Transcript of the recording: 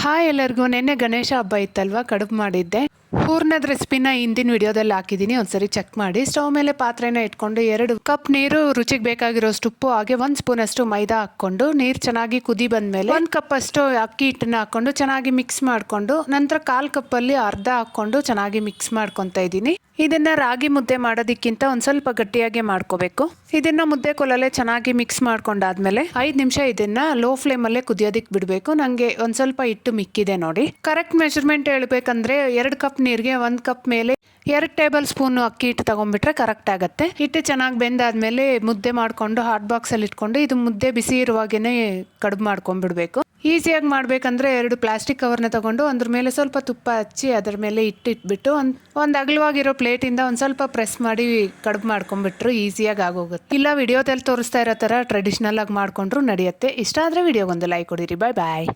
Hi ಎಲ್ಲರಿಗೂ. ನೆನ್ನೆ ಗಣೇಶ ಹಬ್ಬ ಇತ್ತಲ್ವ, ಕಡುಬು ಮಾಡಿದ್ದೆ. ಹೂರ್ಣದ ರೆಸಿಪಿನ ಹಿಂದಿನ ವಿಡಿಯೋದಲ್ಲಿ ಹಾಕಿದ್ದೀನಿ, ಒಂದ್ಸರಿ ಚೆಕ್ ಮಾಡಿ. ಸ್ಟವ್ ಮೇಲೆ ಪಾತ್ರೆನ ಇಟ್ಕೊಂಡು 2 ಕಪ್ ನೀರು, ರುಚಿಗೆ ಬೇಕಾಗಿರೋಷ್ಟು ಉಪ್ಪು, ಹಾಗೆ 1 ಸ್ಪೂನ್ ಅಷ್ಟು ಮೈದಾ ಹಾಕ್ಕೊಂಡು ನೀರು ಚೆನ್ನಾಗಿ ಕುದಿ ಬಂದಮೇಲೆ 1 ಕಪ್ ಅಷ್ಟು ಅಕ್ಕಿ ಹಿಟ್ಟನ್ನ ಹಾಕ್ಕೊಂಡು ಚೆನ್ನಾಗಿ ಮಿಕ್ಸ್ ಮಾಡಿಕೊಂಡು, ನಂತರ 1/4 ಕಪ್ಪಲ್ಲಿ ಅರ್ಧ ಹಾಕ್ಕೊಂಡು ಚೆನ್ನಾಗಿ ಮಿಕ್ಸ್ ಮಾಡ್ಕೊತಾ ಇದ್ದೀನಿ. ಇದನ್ನ ರಾಗಿ ಮುದ್ದೆ ಮಾಡೋದಕ್ಕಿಂತ ಒಂದು ಸ್ವಲ್ಪ ಗಟ್ಟಿಯಾಗಿ ಮಾಡ್ಕೋಬೇಕು. ಇದನ್ನ ಮುದ್ದೆ ಕೊಲಲೆ ಚೆನ್ನಾಗಿ ಮಿಕ್ಸ್ ಮಾಡ್ಕೊಂಡಾದ್ಮೇಲೆ 5 ನಿಮಿಷ ಇದನ್ನ ಲೋ ಫ್ಲೇಮಲ್ಲೇ ಕುದಿಯೋದಕ್ಕೆ ಬಿಡಬೇಕು. ನನಗೆ ಒಂದು ಸ್ವಲ್ಪ ಹಿಟ್ಟು ಮಿಕ್ಕಿದೆ ನೋಡಿ. ಕರೆಕ್ಟ್ ಮೆಜರ್ಮೆಂಟ್ ಹೇಳ್ಬೇಕಂದ್ರೆ 2 ಕಪ್ ನೀರಿಗೆ 1 ಕಪ್ ಮೇಲೆ 2 ಟೇಬಲ್ ಸ್ಪೂನ್ ಅಕ್ಕಿ ಹಿಟ್ಟು ತಗೊಂಡ್ಬಿಟ್ರೆ ಕರೆಕ್ಟ್ ಆಗುತ್ತೆ. ಹಿಟ್ಟು ಚೆನ್ನಾಗಿ ಬೆಂದಾದ್ಮೇಲೆ ಮುದ್ದೆ ಮಾಡ್ಕೊಂಡು ಹಾಟ್ ಬಾಕ್ಸಲ್ಲಿ ಇಟ್ಕೊಂಡು, ಇದು ಮುದ್ದೆ ಬಿಸಿ ಇರುವಾಗೇನೆ ಕಡುಬು ಮಾಡ್ಕೊಂಡ್ಬಿಡ್ಬೇಕು. ಈಸಿಯಾಗಿ ಮಾಡ್ಬೇಕಂದ್ರೆ 2 ಪ್ಲಾಸ್ಟಿಕ್ ಕವರ್ನ ತಗೊಂಡು ಅದ್ರ ಮೇಲೆ ಸ್ವಲ್ಪ ತುಪ್ಪ ಹಚ್ಚಿ ಅದ್ರ ಮೇಲೆ ಇಟ್ಬಿಟ್ಟು ಒಂದು ಅಗಲವಾಗಿರೋ ಪ್ಲೇಟಿಂದ ಒಂದು ಸ್ವಲ್ಪ ಪ್ರೆಸ್ ಮಾಡಿ ಕಡುಬು ಮಾಡ್ಕೊಂಡ್ಬಿಟ್ರು ಈಸಿಯಾಗಿ ಆಗೋಗುತ್ತೆ. ಇಲ್ಲ ವಿಡಿಯೋದಲ್ಲಿ ತೋರಿಸ್ತಾ ಇರೋ ಥರ ಟ್ರೆಡಿಷ್ನಲ್ ಆಗಿ ಮಾಡ್ಕೊಂಡ್ರು ನಡೆಯುತ್ತೆ. ಇಷ್ಟ ಆದರೆ ವಿಡಿಯೋಗೊಂದು ಲೈಕ್ ಕೊಡಿರಿ. ಬಾಯ್ ಬಾಯ್.